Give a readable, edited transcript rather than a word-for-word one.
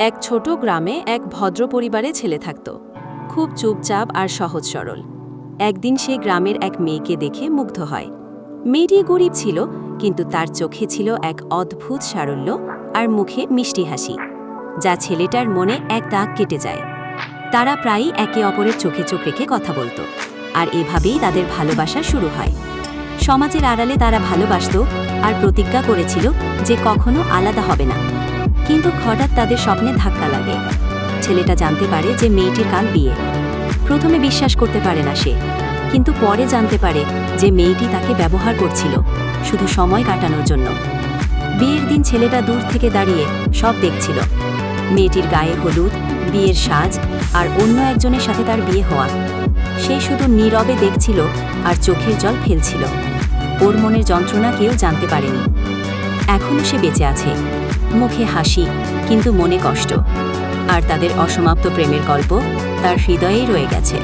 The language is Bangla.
এক ছোট গ্রামে এক ভদ্র পরিবারে ছেলে থাকত, খুব চুপচাপ আর সহজ সরল। একদিন সে গ্রামের এক মেয়েকে দেখে মুগ্ধ হয়। মেয়েটি গরিব ছিল, কিন্তু তার চোখে ছিল এক অদ্ভুত সারল্য আর মুখে মিষ্টি হাসি, যা ছেলেটার মনে এক দাগ কেটে যায়। তারা প্রায়ই একে অপরের চোখে চোখ রেখে কথা বলতো, আর এভাবেই তাদের ভালোবাসা শুরু হয়। সমাজের আড়ালে তারা ভালোবাসত আর প্রতিজ্ঞা করেছিল যে কখনো আলাদা হবে না। কিন্তু হঠাৎ তাদের স্বপ্নে ধাক্কা লাগে। ছেলেটা জানতে পারে যে মেয়েটির কাল বিয়ে। প্রথমে বিশ্বাস করতে পারে না সে, কিন্তু পরে জানতে পারে যে মেয়েটি তাকে ব্যবহার করছিল শুধু সময় কাটানোর জন্য। বিয়ের দিন ছেলেটা দূর থেকে দাঁড়িয়ে সব দেখছিল, মেয়েটির গায়ে হলুদ, বিয়ের সাজ আর অন্য একজনের সাথে তার বিয়ে হওয়া। সে শুধু নীরবে দেখছিল আর চোখের জল ফেলছিল। ওর মনের যন্ত্রণা কেউ জানতে পারেনি। এখনও সে বেঁচে আছে, মুখে হাসি কিন্তু মনে কষ্ট, আর তাদের অসমাপ্ত প্রেমের গল্প তার হৃদয়েই রয়ে গেছে।